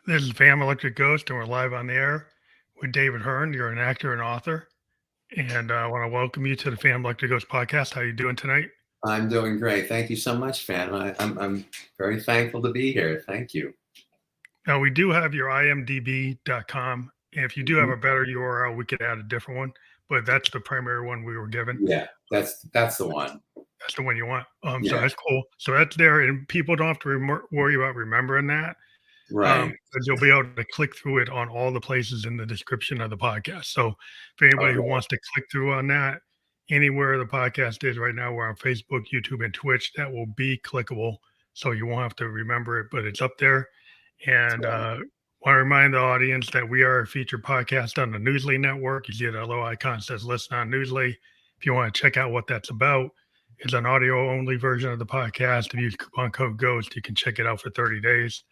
This is Phantom Electric Ghost, and we're live on the air with David Hern. You're an actor and author, and I want to welcome you to the Phantom Electric Ghost podcast. How are you doing tonight? I'm doing great. Thank you so much, Phantom. I'm very thankful to be here. Thank you. Now, we do have your imdb.com, and if you do have a better URL, we could add a different one, but that's the primary one we were given. Yeah, that's the one. That's the one you want. Yeah. So that's cool. So that's there, and people don't have to worry about remembering that. Right. Because you'll be able to click through it on all the places in the description of the podcast. So for anybody who wants to click through on that, anywhere the podcast is right now, we're on Facebook, YouTube, and Twitch. That will be clickable, so you won't have to remember it, but it's up there. And want to remind the audience that we are a featured podcast on the Newsly Network. You see that little icon says listen on Newsly. If you want to check out what that's about, it's an audio-only version of the podcast. If you use coupon code GHOST, you can check it out for 30 days.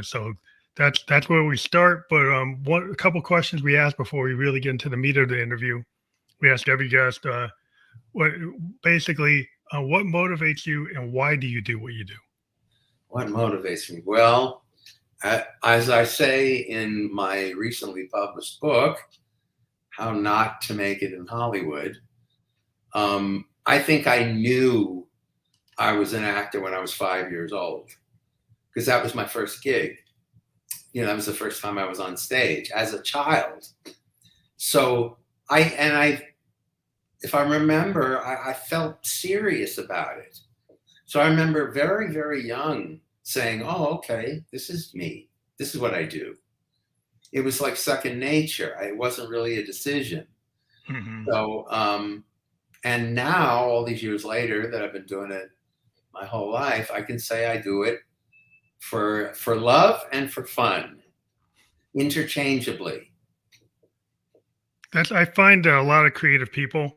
So that's where we start. But a couple questions we asked before we really get into the meat of the interview. We asked every guest, what motivates you and why do you do what you do? What motivates me? Well, as I say in my recently published book, How Not to Make It in Hollywood, I think I knew I was an actor when I was 5 years old, because that was my first gig. That was the first time I was on stage as a child. So if I remember, I felt serious about it. So I remember very, very young saying, oh, okay, this is me. This is what I do. It was like second nature. It wasn't really a decision. Mm-hmm. So, and now all these years later that I've been doing it my whole life, I can say I do it for love and for fun, interchangeably. I find that a lot of creative people,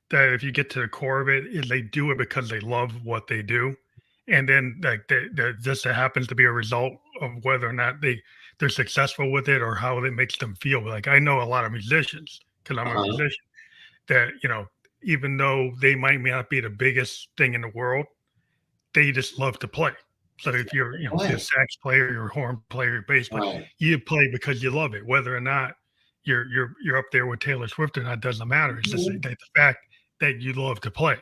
that if you get to the core of it, is they do it because they love what they do, and then like this happens to be a result of whether or not they're successful with it or how it makes them feel. Like I know a lot of musicians, because I'm a musician, that even though they might not be the biggest thing in the world, they just love to play. So if you're a sax player, you're a horn player, you're a bass player, you play because you love it. Whether or not you're up there with Taylor Swift or not doesn't matter. It's just the fact that you love to play,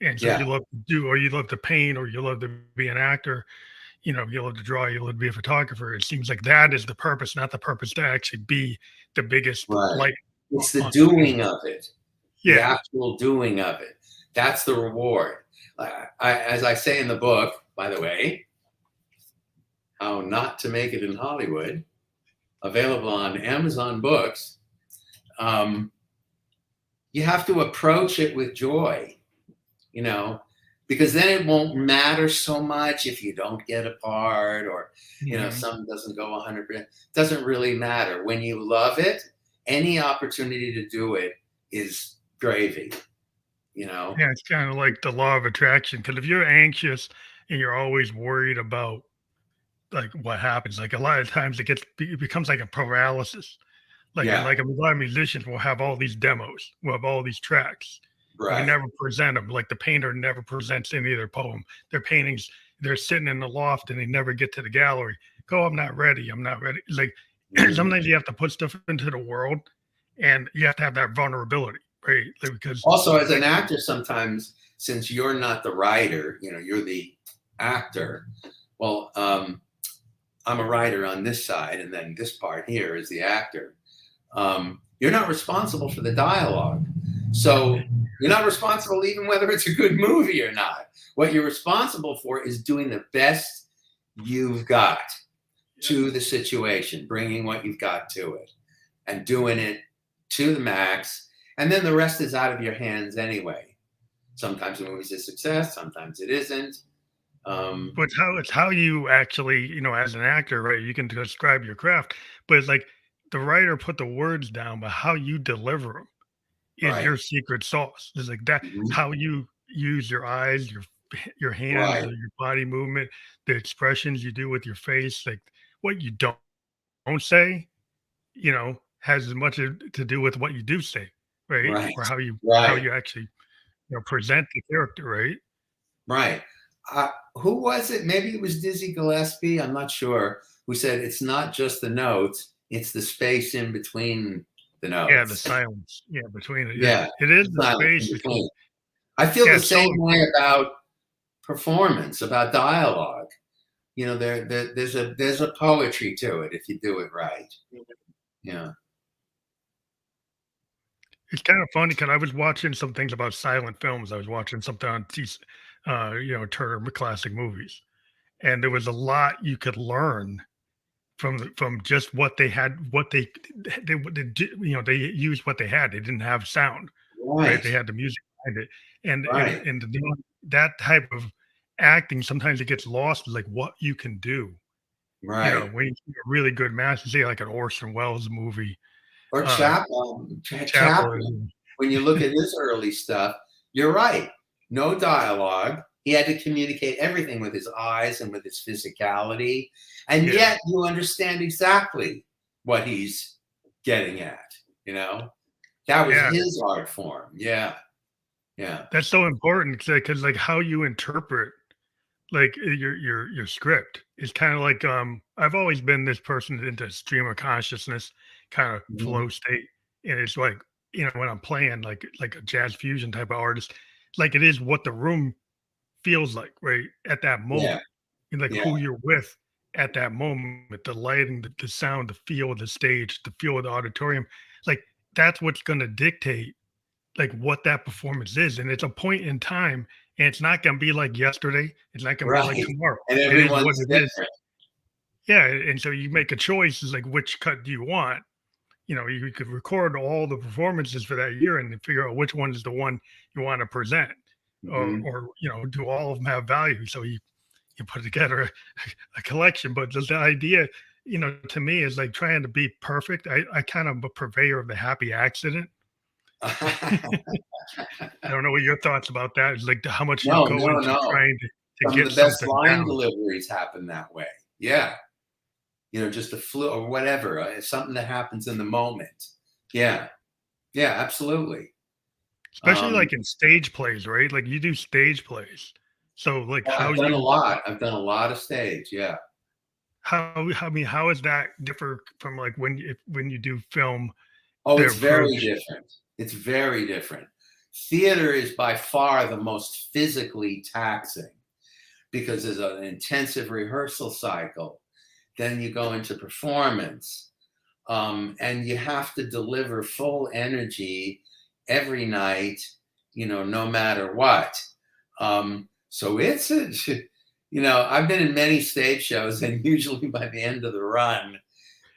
and so you love to do, or you love to paint, or you love to be an actor. You love to draw, you love to be a photographer. It seems like that is the purpose, not the purpose to actually be the biggest light. It's the doing of it. The actual doing of it. That's the reward. As I say in the book, by the way, How Not to Make It in Hollywood, available on Amazon Books, you have to approach it with joy, because then it won't matter so much if you don't get a part or, something doesn't go 100%. It doesn't really matter. When you love it, any opportunity to do it is gravy, Yeah, it's kind of like the law of attraction. Because if you're anxious and you're always worried about like what happens, like a lot of times it becomes like a paralysis. Like a lot of musicians will have all these demos, will have all these tracks. Right. We never present them. Like the painter never presents any of their poem. Their paintings, they're sitting in the loft and they never get to the gallery. I'm not ready. I'm not ready. Like sometimes you have to put stuff into the world, and you have to have that vulnerability, right? Like, because also as an actor, sometimes since you're not the writer, you're the actor. Well, I'm a writer on this side, and then this part here is the actor. You're not responsible for the dialogue. So you're not responsible even whether it's a good movie or not. What you're responsible for is doing the best you've got to the situation, bringing what you've got to it and doing it to the max. And then the rest is out of your hands anyway. Sometimes the movie's a success, sometimes it isn't. But it's how you actually, as an actor, right? You can describe your craft, but it's like the writer put the words down, but how you deliver them is your secret sauce. It's like that, how you use your eyes, your hands, your body movement, the expressions you do with your face, like what you don't say, has as much to do with what you do say, right? Or how you actually present the character, right? Right. Who was it? Maybe it was Dizzy Gillespie. I'm not sure. who said it's not just the notes, it's the space in between the Yeah, the notes. silence. Yeah, between it. Yeah, It is the the silence in space. between. I feel Yeah, the it's so same way important. about performance, about dialogue. There's a poetry to it if you do it right. Yeah. It's kind of funny because I was watching some things about silent films. I was watching something on Turner Classic Movies, and there was a lot you could learn from just what they had, they used what they had. They didn't have sound, right? Right. They had the music behind it, and Right. that type of acting sometimes it gets lost, like what you can do. Right. When you see a really good master, say like an Orson Welles movie, Or uh, Chaplin. Chaplin. When you look at his early stuff, you're right. No dialogue. He had to communicate everything with his eyes and with his physicality. And Yeah, yet you understand exactly what he's getting at, you know? That was yeah. his art form. Yeah. Yeah. That's so important because like how you interpret like your script is kind of like I've always been this person into stream of consciousness kind of Mhm. flow state, and it's like when I'm playing like a jazz fusion type of artist, like it is what the room feels like right at that Yeah. moment, and like Yeah. who you're with at that moment, the lighting, the sound, the feel of the stage, the feel of the auditorium, like that's what's going to dictate like what that performance is. And it's a point in time and it's not going to be like yesterday. It's not going to be like Right. tomorrow. And It is what everyone's it is. different. Yeah. And so you make a choice is like, which cut do you want? You could record all the performances for that year and then figure out which one is the one you want to present Mhm. or do all of them have value? So you put together a collection, but the idea, to me is like trying to be perfect. I kind of am a purveyor of the happy accident. I don't know what your thoughts about that is like how much you No, go no, into no. trying to Some of get the best something line down, deliveries happen that way. Yeah. Just a flu or whatever, something that happens in the moment. Yeah. Yeah, absolutely. especially Um, like in stage plays, right? Like you do stage plays. So like well, I've done a lot. I've done a lot of stage. Yeah. how is that differ from like when you do film, Oh, the it's very approach? different. It's very different. Theater is by far the most physically taxing because there's an intensive rehearsal cycle. Then you go into performance, and you have to deliver full energy every night, no matter what. So I've been in many stage shows, and usually by the end of the run,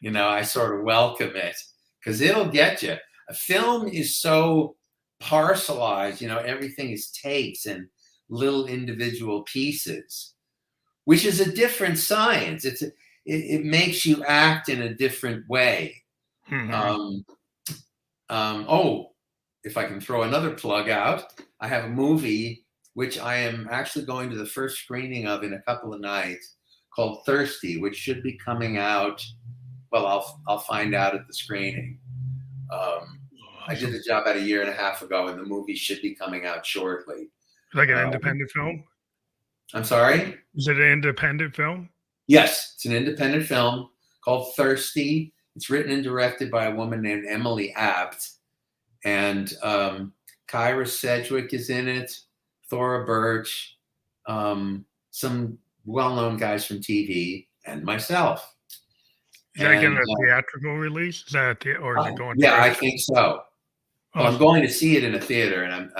I sort of welcome it because it'll get you. A film is so parcelized, everything is takes and little individual pieces, which is a different science. It makes you act in a different way. Mhm. Um, oh, if I can throw another plug out, I have a movie which I am actually going to the first screening of in a couple of nights called Thirsty, which should be coming out. Well, I'll find out at the screening. I did Awesome. the job about a year and a half ago, and the movie should be coming out shortly. Like an Um, independent film? I'm sorry. Is it an independent film? Yes, it's an independent film called Thirsty. It's written and directed by a woman named Emily Abt, and Kyra Sedgwick is in it, Thora Birch, some well-known guys from TV, and myself. Is that getting And a theatrical release? Is that or is it going yeah, I direct? think so. Well, I'm Awesome. going to see it in a theater, and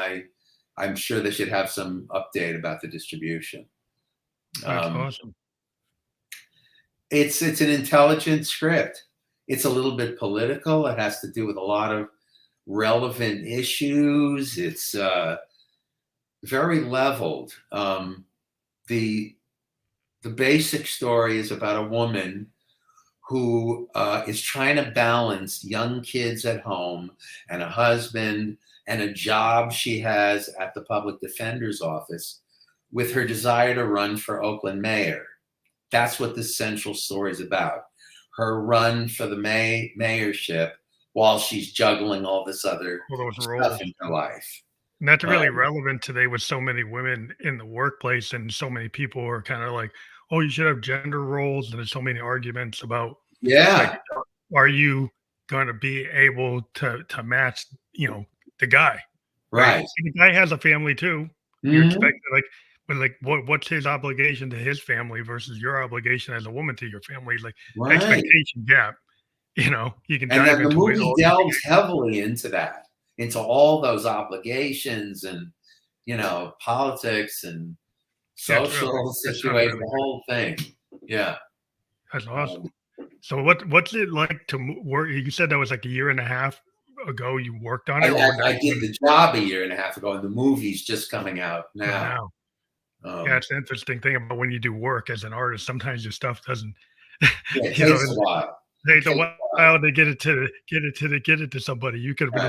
I'm sure they should have some update about the distribution. That's Um, awesome. it's an intelligent script. It's a little bit political. It has to do with a lot of relevant issues. It's very leveled. The basic story is about a woman who is trying to balance young kids at home and a husband and a job she has at the public defender's office with her desire to run for Oakland mayor. That's what this central story is about. Her run for the mayorship while she's juggling all this other All those stuff roles. in her life. And that's really Um, relevant today with so many women in the workplace and so many people are kind of like, oh, you should have gender roles, and there's so many arguments about like, Yeah, are you going to be able to match, the guy, right? right. And the guy has a family too. You expect Mhm. like, but like, what's his obligation to his family versus your obligation as a woman to your family? Like Right. expectation gap. You can And dive then the into it movie all. delves heavily into that, into all those obligations and, politics and Yeah, it's really social that sounds situation, really the good. whole thing. Yeah. That's awesome. Um, So what's it like to work? You said that was like a year and a half ago you worked on I, it, or I, now I you're did doing the job a year and a half ago, and the movie's just coming out it now. now? Yeah, Um, it's the interesting thing about when you do work as an artist. Sometimes your stuff doesn't, yeah, it you know, takes a it while. It takes a takes a while to get it to somebody. You could, while.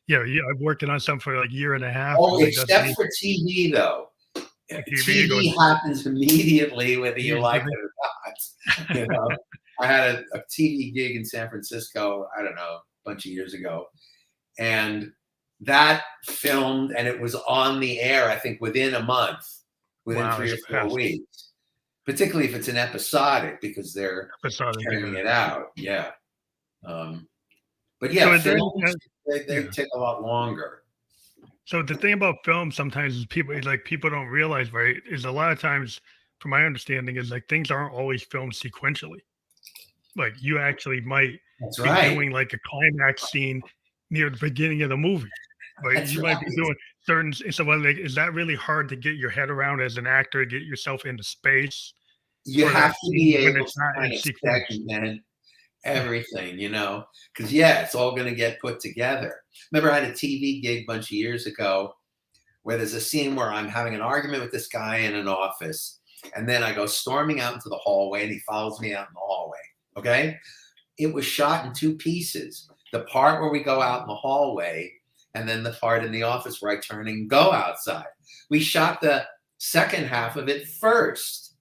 Right. I'm working on something for like a year and a half, Oh, and it doesn't except even for TV, though. TV. It goes, TV happens immediately, whether you like usually, it or not. I had a TV gig in San Francisco, I don't know, a bunch of years ago, and that filmed and it was on the air, I think, within a month, within wow, 3 that's or 4 fast. weeks, particularly if it's an episodic because they're Episodic, churning yeah. it out. Yeah. Um, but So yeah, is there any films, they yeah. take a lot longer. So the thing about film sometimes is people don't realize, right, is a lot of times, from my understanding, is like things aren't always filmed sequentially. Like you actually might That's be right. doing like a climax scene near the beginning of the movie, right? That's You might be right. doing certain, so like, is that really hard to get your head around as an actor, get yourself into space You for have that to be scene when able it's to not in kind of sequence? segment everything, because yeah, it's all going to get put together. Remember, I had a TV gig a bunch of years ago where there's a scene where I'm having an argument with this guy in an office, and then I go storming out into the hallway, and he follows me out in the hallway. Okay, it was shot in two pieces: the part where we go out in the hallway, and then the part in the office where I turn and go outside. We shot the second half of it first.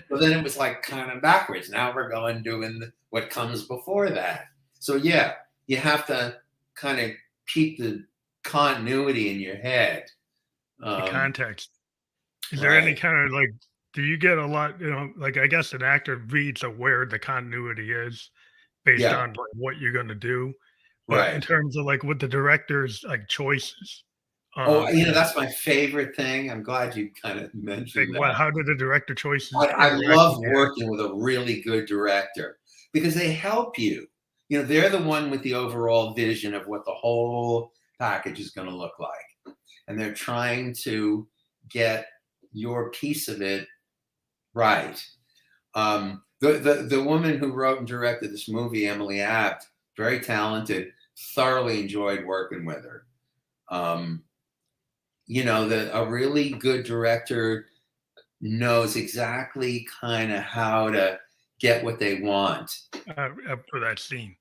So then it was like kind of backwards. Now we're going doing what comes before that. So yeah, you have to kind of keep the continuity in your head. The Um, context. Is there any right. kind of like, do you get a lot, like I guess an actor reads of where the continuity is based Yeah. on like what you're gonna do. But in Right. terms of like with the director's like choices, Oh, you know, that's my favorite thing. I'm glad you kind of like mentioned what that. how do the director choices I interact with love the working with a really good director because they help you. They're the one with the overall vision of what the whole package is going to look like. And they're trying to get your piece of it right. The woman who wrote and directed this movie, Emily Abt, very talented, thoroughly enjoyed working with her. Um, a really good director knows exactly kind of how to get what they want. for that scene.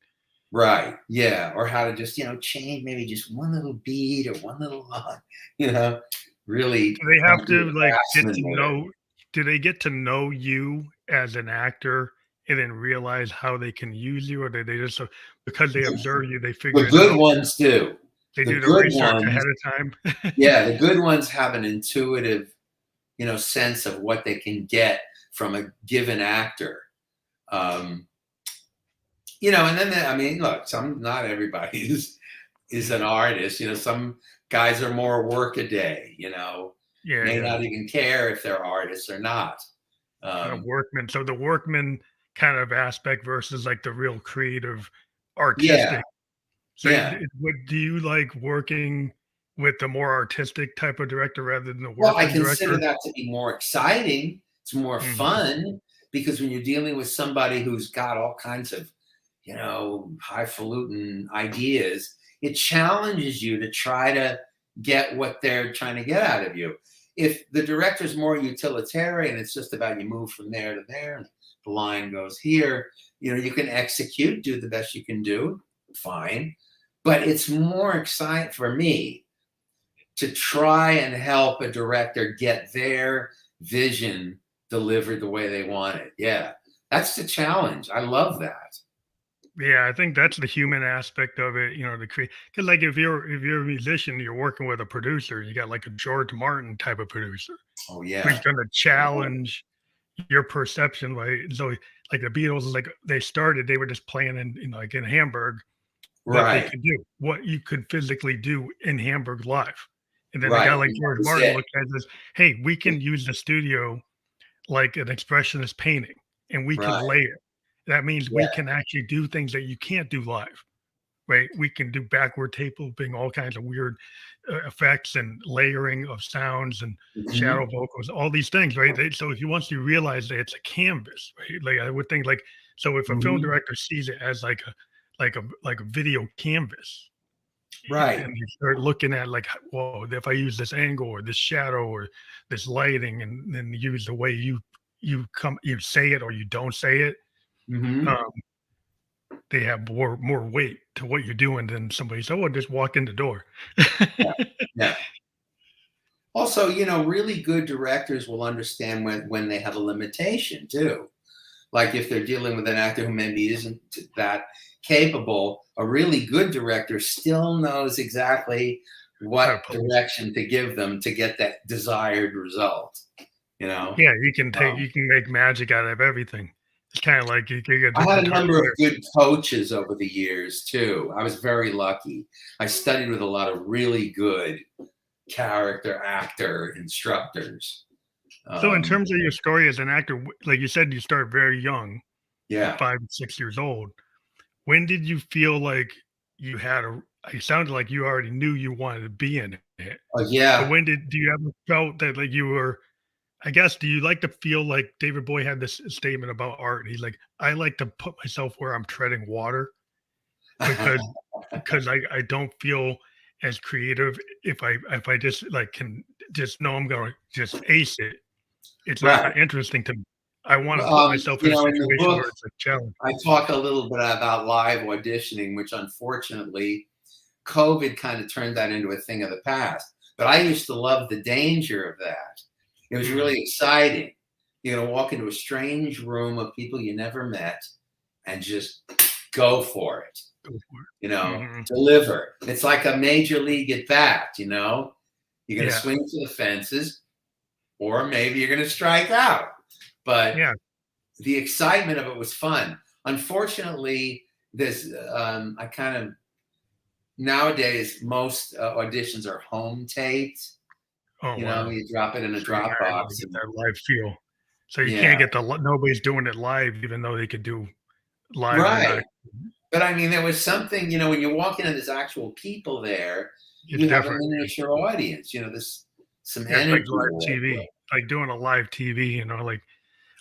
Right. Yeah. Or how to just, change maybe just one little beat or one little line, you know, really Do they have be to a like get craftsman to with it. know? Do they get to know you as an actor and then realize how they can use you, or do they just because they observe you, they The figure it good out? ones do. They The do the good research ahead ones, of time. yeah, the good ones have an intuitive, sense of what they can get from a given actor. Um, and then I mean, look, not everybody is an artist. Some guys are more work a day. Yeah, May yeah. not even care if they're artists or not. Kind of Um, workman. So the workman kind of aspect versus like the real creative, yeah, artistic. So yeah. what do you like working with the more artistic type of director rather than the Well, I workman consider director? that to be more exciting. It's more Mhm. fun because when you're dealing with somebody who's got all kinds of, highfalutin ideas, it challenges you to try to get what they're trying to get out of you. If the director's more utilitarian, it's just about you move from there to there, and the line goes here. You can execute, do the best you can do, fine. But it's more exciting for me to try and help a director get their vision delivered the way they want it. Yeah, that's the challenge. I love that. Yeah, I think that's the human aspect of it, the create. Because like if you're a musician, you're working with a producer, you got like a George Martin type of producer Oh who's yeah, going to challenge, your perception, right? So like the Beatles, like they were just playing like in Hamburg, what they Right. could do, what you could physically do in Hamburg live. And then a guy Right. like And that George was Martin it. looked at this, hey, we can use the studio like an expressionist painting and we can Right. layer. That means we Yeah. can actually do things that you can't do live, right? We can do backward tape looping, all kinds of weird effects and layering of sounds and Mhm. shadow vocals, all these things, right? So if you once you realize that it's a canvas, right? Like I would think like so if a film Mhm. director sees it as like a video canvas, Right. and you start looking at like, whoa, if I use this angle or this shadow or this lighting, and then use the way you say it or you don't say it, Mhm. um, they have more weight to what you're doing than somebody said, "Oh, just walk in the door." Yeah. Yeah. Also, really good directors will understand when they have a limitation too. Like if they're dealing with an actor who maybe isn't that capable, a really good director still knows exactly How to what pose. direction to give them to get that desired result. You know, Yeah, um, you can make magic out of everything. It's kinda like you get I the had a guitar number of player. good coaches over the years too. I was very lucky. I studied with a lot of really good character actor instructors. So in Um, terms of your story as an actor, like you said, you start very young, like yeah. 5, 6 years old. When did you feel like you had a it sounded like you already knew you wanted to be in it, Oh but yeah. when did do you ever felt that, like, you were I guess, do you like to feel like David Bowie had this statement about art? He's like, "I like to put myself where I'm treading water because I don't feel as creative if I just, like, can just know I'm gonna just ace it. It's Right. not interesting to me. I wanna put myself in a In the situation book, where it's a challenge." I talk a little bit about live auditioning, which unfortunately COVID kind of turned that into a thing of the past. But I used to love the danger of that. It was Mhm. really exciting. Walk into a strange room of people you never met and just go for it, Go for it. Mhm. deliver. It's like a major league at bat. You're going to Yeah. swing for the fences, or maybe you're going to strike out. But Yeah. the excitement of it was fun. Unfortunately, this I kind of nowadays most auditions are home taped. Oh, wow. You drop it in a So you're not able Dropbox, to get and that live feel. So you can't yeah, get the li nobody's doing it live even though they could do live and right. not But I mean, there was something. When you walk in and there's actual people there, it's you have a different. miniature audience. There's some Yeah, it's like energy to live work with. TV, like doing a live TV, like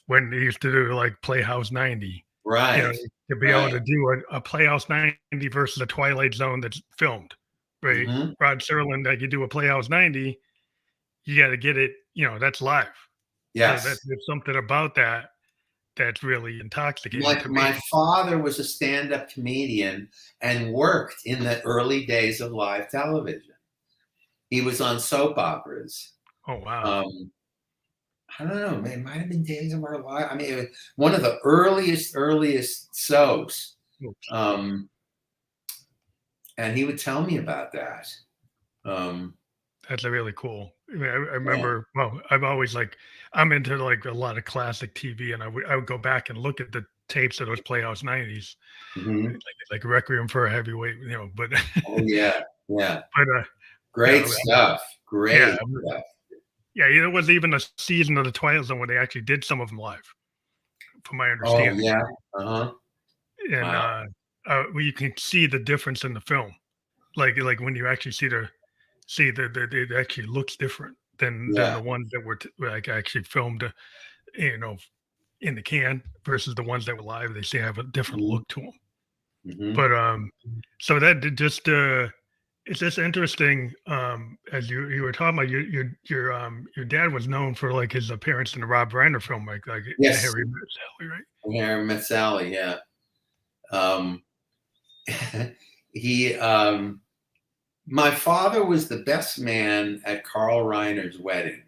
when they used to do like Playhouse 90, Right, to be able right. to do a Playhouse 90 versus a Twilight Zone that's filmed, right? Hmm. Rod Serling, like you do a Playhouse 90, you got to get it, that's live. So Yes. there's something about that that's really intoxicating My to me. my father was a stand-up comedian and worked in the early days of live television. He was on soap operas. Oh, wow. Um, I don't know, man, it might have been Days of Our Lives. I mean, it was one of the earliest soaps. Oops. Um, and he would tell me about that. Um, That's a really cool. I mean, I yeah. remember, well, I'm always like, I'm into like a lot of classic TV, and I would go back and look at the tapes of those Playhouse 90s, Mhm. like Requiem for a Heavyweight, but Oh, yeah. Yeah. but Great stuff. yeah, Great stuff. yeah, it was even a season of the Twilight Zone where they actually did some of them live, from my Oh, understanding, yeah. Uh-huh. and Wow. well, you can see the difference in the film, like when you actually see the it actually looks different than Yeah. the ones that were like actually filmed, you know, in the can versus the ones that were live. They say have a different Mhm. look to them. Mhm. But so that just it's just interesting. As you were talking about your dad was known for like his appearance in the Rob Reiner film, like Yes. Harry Met Sally, right? Hern Met Sally, yeah. Um, he my father was the best man at Carl Reiner's wedding,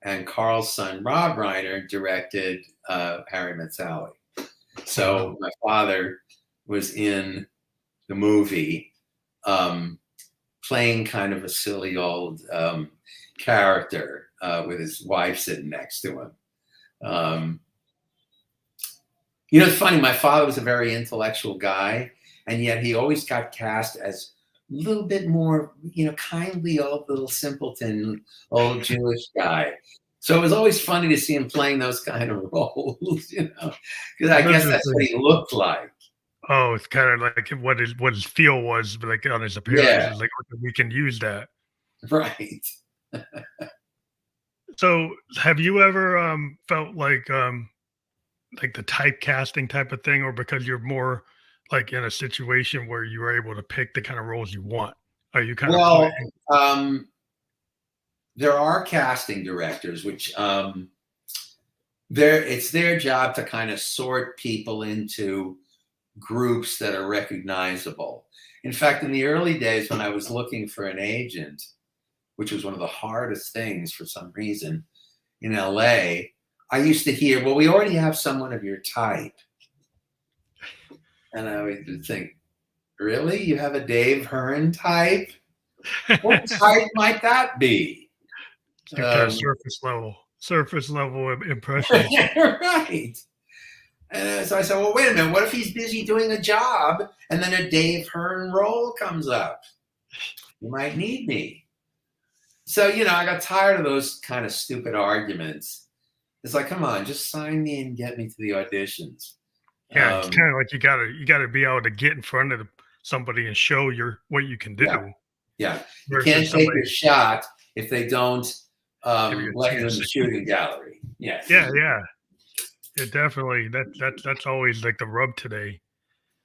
and Carl's son Rob Reiner directed Harry Met Sally. Oh wow, So my father was in the movie, um, playing kind of a silly old character with his wife sitting next to him. Um, you know, it's funny. My father was a very intellectual guy, and yet he always got cast as a little bit more, you know, kindly old little simpleton, old Jewish guy. So it was always funny to see him playing those kind of roles, you know, because I guess that's what Interesting. he looked like. Oh, it's kind of like what his feel was, but like on his appearance. Yeah, It's like, okay, we can use that. right. So, have you ever felt like the typecasting type of thing, or because you're more like in a situation where you are able to pick the kind of roles you want? Are you kind of put? Well, um, there are casting directors, which it's their job to kind of sort people into groups that are recognizable. In fact, in the early days when I was looking for an agent, which was one of the hardest things for some reason in LA, I used to hear, well, we already have someone of your type. And I would think, really? You have a Dave Hern type? What type might that be? Your kind of Um, surface level impressions. right. And so I said, well, wait a minute. What if he's busy doing a job and then a Dave Hern role comes up? You might need me. So, you know, I got tired of those kind of stupid arguments. It's like, come on, just sign me and get me to the auditions. Yeah, it's kind of like you gotta be able to get in front of somebody and show what you can Yeah, do yeah. You can't versus take somebody your shot if they don't give you a let you in chance. the shooting gallery. Yes. Yeah, yeah, yeah, definitely. That's always like the rub today.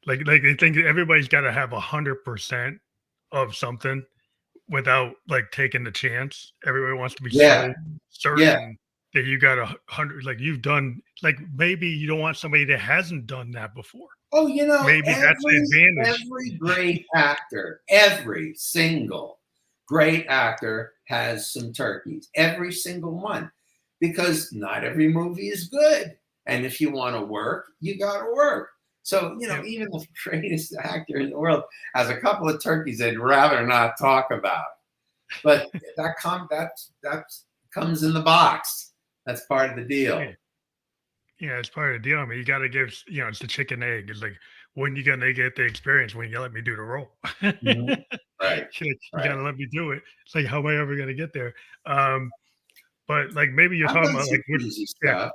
Like they think everybody's got to have 100% of something without like taking the chance. Everybody wants to be Yeah. so Yeah. certain that you got 100, like you've done, like maybe you don't want somebody that hasn't done that before. Oh, you know, Maybe that's the advantage. every great actor, every single great actor has some turkeys. Every single one, because not every movie is good. And if you want to work, you got to work. So you know, Yep. even the greatest actor in the world has a couple of turkeys they'd rather not talk about. But that comes in the box. That's part of the Yeah. deal. Yeah, it's part of the deal. I mean, you got to give, it's the chicken egg. It's like, when you gonna get the experience when you let me do the role? Mhm. Right. You Right. gotta let me do it. It's like, how am I ever gonna get there? Um, but like maybe you're I've talking done about some like which, easy yeah, stuff.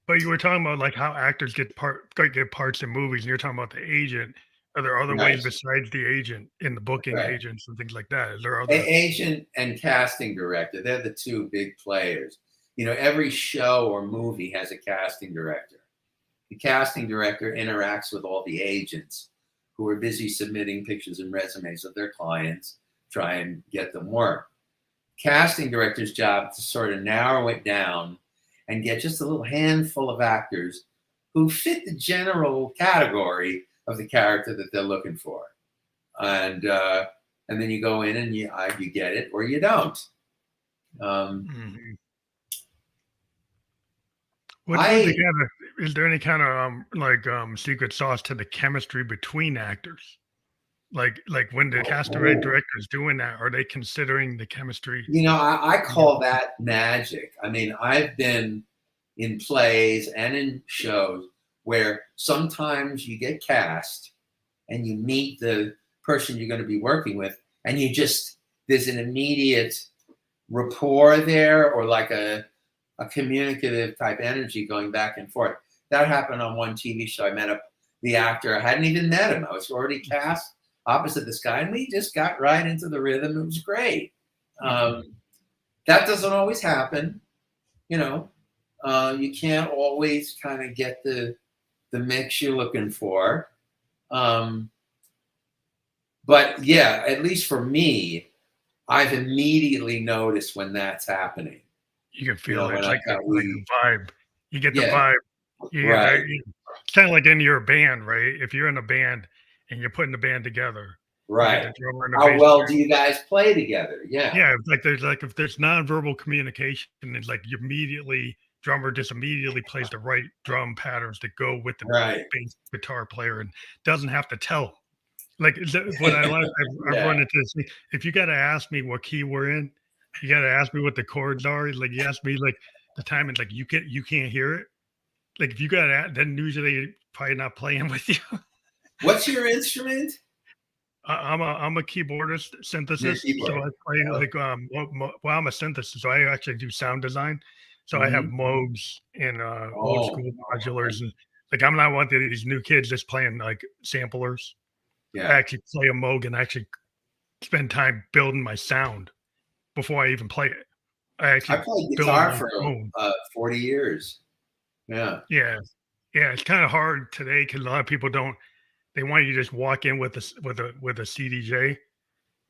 but you were talking about like how actors get parts in movies, and you're talking about the agent. Are there other ways Right. besides the agent in the booking Right. agents and things like that? Is there other? Agent and casting director, they're the two big players. You know, every show or movie has a casting director. The casting director interacts with all the agents who are busy submitting pictures and resumes of their clients, try and get them work. Casting director's job to sort of narrow it down and get just a little handful of actors who fit the general category of the character that they're looking for. And then you go in and you get it or you don't. Um, Mhm. What's the I kind of, is there any kind of secret sauce to the chemistry between actors? Like when the casting director is doing that, are they considering the chemistry You know, I together? call that magic. I mean, I've been in plays and in shows where sometimes you get cast and you meet the person you're going to be working with, and there's an immediate rapport there, or like a communicative type energy going back and forth. That happened on one TV show. I met up the actor. I hadn't even met him. I was already cast opposite this guy, and we just got right into the rhythm. It was great. Mhm. That doesn't always happen, you know. You can't always kind of get the mix you're looking for. Um, but yeah, at least for me, I've immediately noticed when that's happening. You can You feel know, it. when It's I like got the vibe. You get the yeah, vibe. You get right, it's kind of like in your band, right? If you're in a band and you're putting the band together, you get right. the drummer and the How bass well player. do you guys play together? Yeah, Yeah, like if there's nonverbal communication, it's like you immediately drummer just immediately plays the right drum patterns that go with the right. bass guitar player and doesn't have to tell. Like what I like, I've Yeah, run into this. If you got to ask me what key we're in, you got to ask me what the chords are. Like you ask me, like the time, and like you can't hear it. Like if you got that, then usually probably not playing with you. What's your instrument? I'm a keyboardist, Your synthesis. So keyboard. I play Oh, like well, I'm a synthesis, so I actually do sound design. So I have mhm. Moogs and old Oh, school modulars, and like I'm not one of these new kids just playing like samplers. I yeah. actually play a Moog and actually spend time building my sound before I even play it. I I actually played build guitar my for own. 40 years. Yeah. Yeah, yeah. It's kind of hard today because a lot of people don't. They want you to just walk in with a CDJ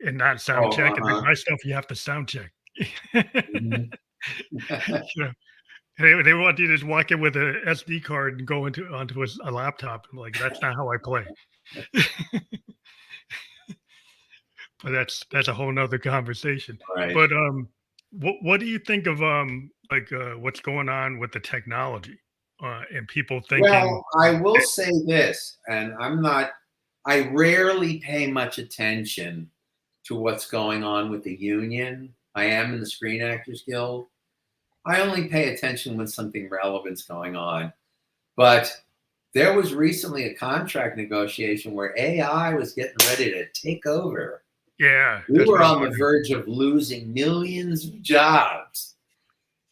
and not sound Oh, check. And like uh-huh. my stuff, you have to sound check. Mhm. You know, they want you to just walk in with a SD card and go onto a laptop. I'm like, that's not how I play. But that's a whole nother conversation. Right. But what do you think of like what's going on with the technology and people thinking, Well, I will say this, and I rarely pay much attention to what's going on with the union. I am in the Screen Actors Guild. I only pay attention when something relevant's going on. But there was recently a contract negotiation where AI was getting ready to take over. yeah, We that's were what I'm on the wondering. verge of losing millions of jobs.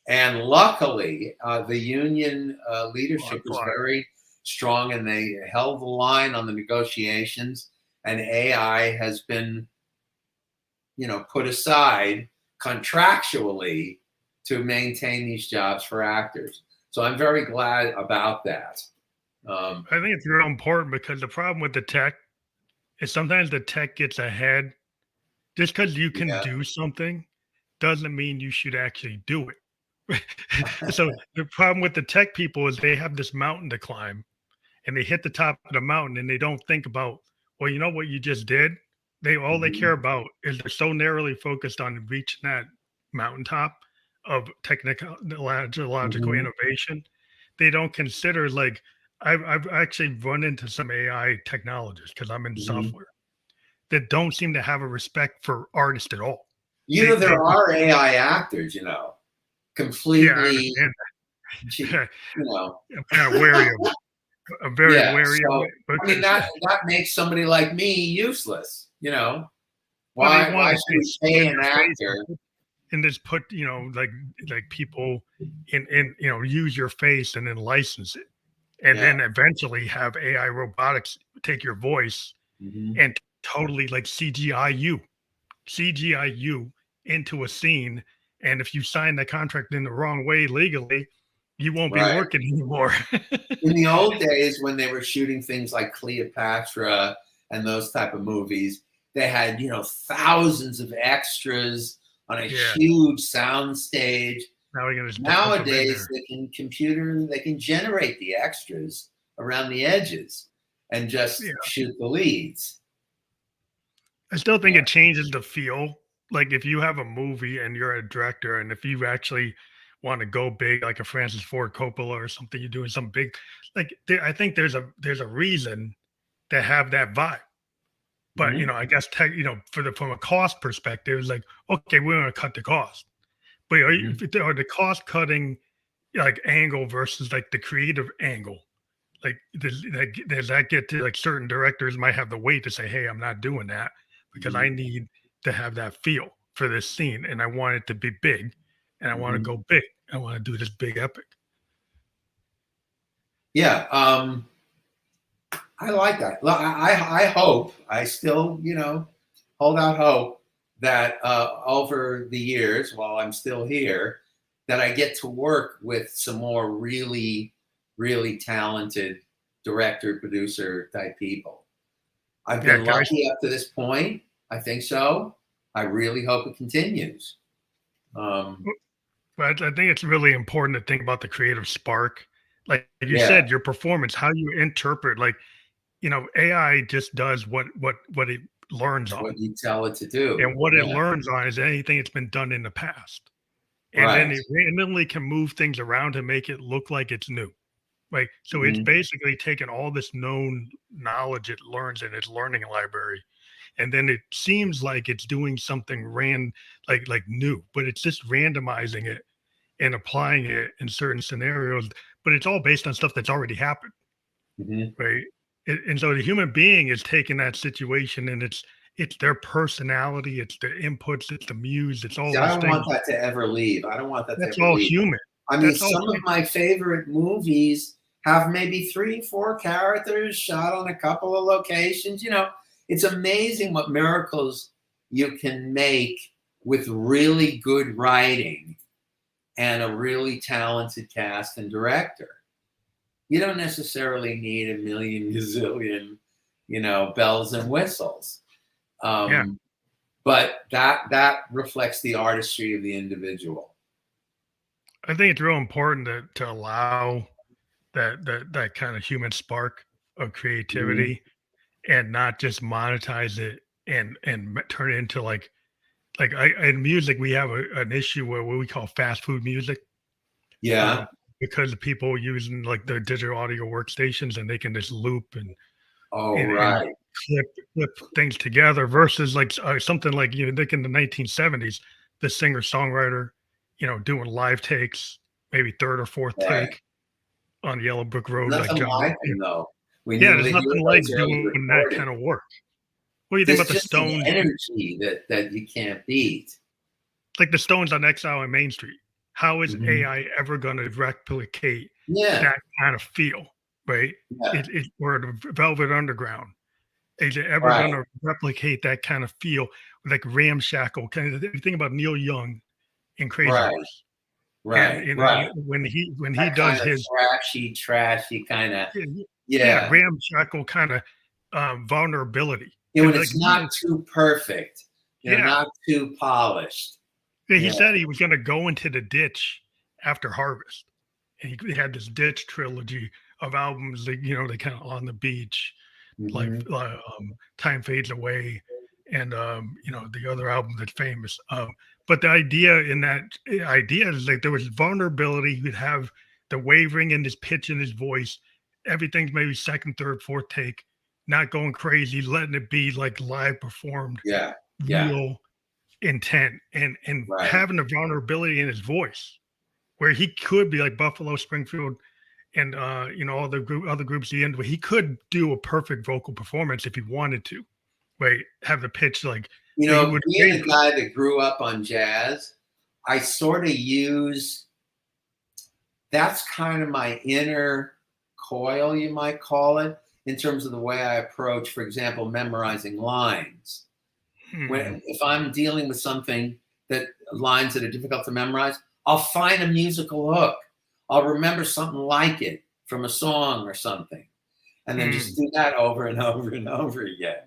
And luckily, the union On leadership was fire. very strong and they held the line on the negotiations. And AI has been, put aside contractually to maintain these jobs for actors. So I'm very glad about that. Um, I think it's real important because the problem with the tech is sometimes the tech gets ahead. Just because you can yeah, do something doesn't mean you should actually do it. So the problem with the tech people is they have this mountain to climb and they hit the top of the mountain and they don't think about, well, you know what you just did? They all they care mhm, about is they're so narrowly focused on reaching that mountaintop of technological mhm, innovation. They don't consider like I've actually run into some AI technologists because I'm in mhm. software that don't seem to have a respect for artists at all. They There just are AI actors, yeah, I completely, understand you that. know, I'm kind of wary of it. I'm very yeah. wary of So, it I mean, because that makes somebody like me useless. well, they Why want to should say we spit pay in an your face actor? and just put like people in use your face and then license it, and Yeah. then eventually have AI robotics take your voice Hmm. and totally like CGI you into a scene. And if you sign the contract in the wrong way legally, you won't be Right. working anymore. In the old days when they were shooting things like Cleopatra and those type of movies, they had, thousands of extras on a Yeah. huge sound stage. Now we're gonna just dump them in Nowadays, there. they can generate the extras around the edges and Yeah. just shoot the leads. I still think Yeah. it changes the feel. Like if you have a movie and you're a director, and if you actually want to go big, like a Francis Ford Coppola or something, you're doing some big, like I think there's a reason to have that vibe. But Mhm. I guess from a cost perspective, it's like okay, we're going to cut the cost. But Mhm. are the cost cutting like angle versus like the creative angle? Like does that get to like certain directors might have the weight to say, hey, I'm not doing that because I Mhm. need to have that feel for this scene and I want it to be big and I want to Mhm. go big. I want to do this big epic. Yeah. I like that. I hope, I still, hold out hope that over the years, while I'm still here, that I get to work with some more really, really talented director, producer type people. I've Yeah, been guys. lucky up to this point. I think so. I really hope it continues. Um, But I think it's really important to think about the creative spark. Like you yeah, said, your performance, how you interpret, like, AI just does what it learns on. what you tell it to do. And what it Yeah, learns on is anything that's been done in the past. And then right. it randomly can move things around to make it look like it's new. Like, so it's Hmm. basically taken all this known knowledge it learns in its learning library, and then it seems like it's doing something like new, but it's just randomizing it and applying it in certain scenarios, but it's all based on stuff that's already happened, Mhm. right? And so the human being is taking that situation, and it's their personality, it's their inputs, it's the muse, it's all See, I these don't things. want that to ever leave. I don't want that to That's ever all leave. human. I mean, That's all some of human. my favorite movies have maybe 3, 4 characters shot on a couple of locations. It's amazing what miracles you can make with really good writing and a really talented cast and director. You don't necessarily need a million gazillion, bells and whistles. Yeah. But that reflects the artistry of the individual. I think it's real important to allow that kind of human spark of Mhm. creativity and not just monetize it and turn it into like in music we have an issue where what we call fast food music, Yeah. um, because of people using like the digital audio workstations and they can just loop Oh, and right. clip things together versus like something like think in the 1970s the singer songwriter doing live takes, maybe third or fourth Right. take on Yellow Brick Road, like Nothing John. like him, though. When Yeah, you there's hear nothing like those early doing that kind recordings, of work. What do you think there's about the just an Stones? energy that you can't beat. Like the Stones on Exile on Main Street. How is Mhm. AI ever going to replicate Yeah. that kind of feel, right? Yeah. Or the Velvet Underground. Is it ever Right. going to replicate that kind of feel, like ramshackle? Kind of you think about Neil Young in Crazy Right. Horse, and Right. Right. when he That does kind of his trashy kind of, yeah, yeah, yeah. ramshackle kind of vulnerability, When and like it's not too perfect, yeah. not too polished. Yeah, he Yeah. said he was gonna go into the ditch after harvest, and he had this ditch trilogy of albums that, they kinda On the Beach, like, Mhm. Time Fades Away, and, the other album that's famous, but the idea in that idea is like there was vulnerability, he'd have the wavering in his pitch in his voice, everything's maybe second, third, fourth take, not going crazy, letting it be, like, live performed, Yeah. Yeah. real intent and Right. having the vulnerability in his voice where he could be like Buffalo Springfield and all the other groups he ended with. He could do a perfect vocal performance if he wanted to, right? Have the pitch like he would Being raise a guy that grew up on jazz, I sort of use that's kind of my inner coil, you might call it, in terms of the way I approach, for example, memorizing lines. hmm, If I'm dealing with something that lines that are difficult to memorize, I'll find a musical hook. I'll remember something like it from a song or something, and then just hmm. do that over and over and over again.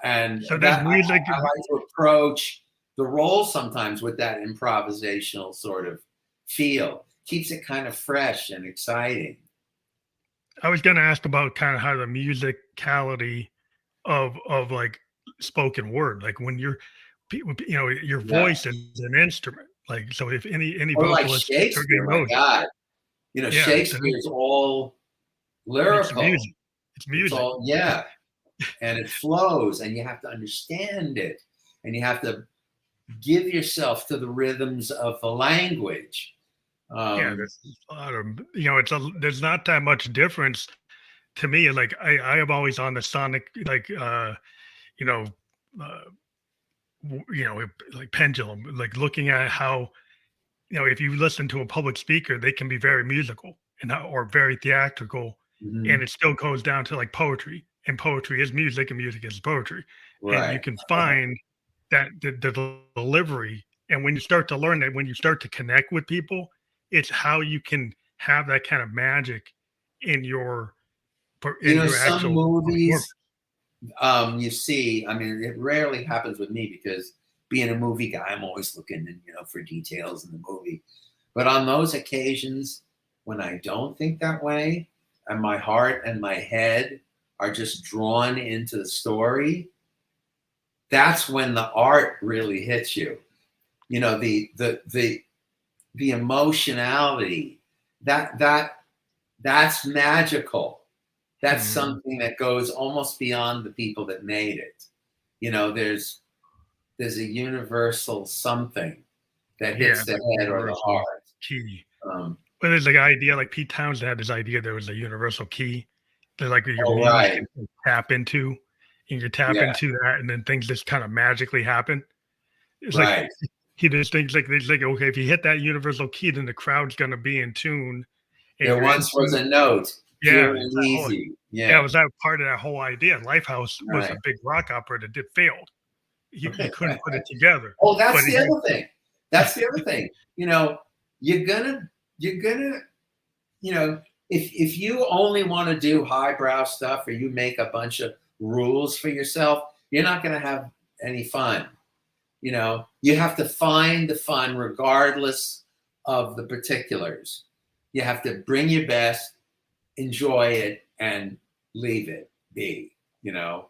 And So there's that music. I like to approach the role sometimes with that improvisational sort of feel. Keeps it kind of fresh and exciting. I was going to ask about kind of how the musicality of like spoken word, like when you're your Yeah. voice is an instrument. Like so, if any Or like vocalist Shakespeare, again my knows, God. yeah, it's Shakespeare's all it's lyrical. music. It's It's music. all, yeah. And it flows, and you have to understand it. And you have to give yourself to the rhythms of the language. Yeah, Um, there's a lot of there's not that much difference to me. Like I am always on the sonic you know uh like pendulum, like looking at how if you listen to a public speaker, they can be very musical and or very theatrical, and mhm. it still goes down to like poetry, and poetry is music, and music is poetry, and you Right. can find that the delivery, and when you start to learn that, when you start to connect with people, it's how you can have that kind of magic in your Some actual performance. movies you see, I mean, it rarely happens with me because being a movie guy, I'm always looking, for details in the movie. But on those occasions when I don't think that way, and my heart and my head are just drawn into the story, that's when the art really hits you. The emotionality that's magical. That's Mhm. something that goes almost beyond the people that made it. There's a universal something that Yeah, hits it's the like head or the universal heart. key. Um, But there's like an idea, like Pete Townsend had this idea there was a universal key that like your oh, muse right. can tap into, and you tap Yeah. into that, and then things just kind of magically happen. It's like Right. he just thinks like it's like okay, if you hit that universal key, then the crowd's gonna be in tune, and There you're in once was tune. a note, Yeah, pure it's and that whole, easy. yeah, it Yeah. was that part of that whole idea. Lifehouse was a Right. big rock opera that did failed. He couldn't Right. put it together, Oh, but that's he the had other thing. That's the other thing. You know, you're gonna, you know, if you only want to do highbrow stuff or you make a bunch of rules for yourself, you're not gonna have any fun. You know, you have to find the fun regardless of the particulars. You have to bring your best, enjoy it, and leave it be, you know.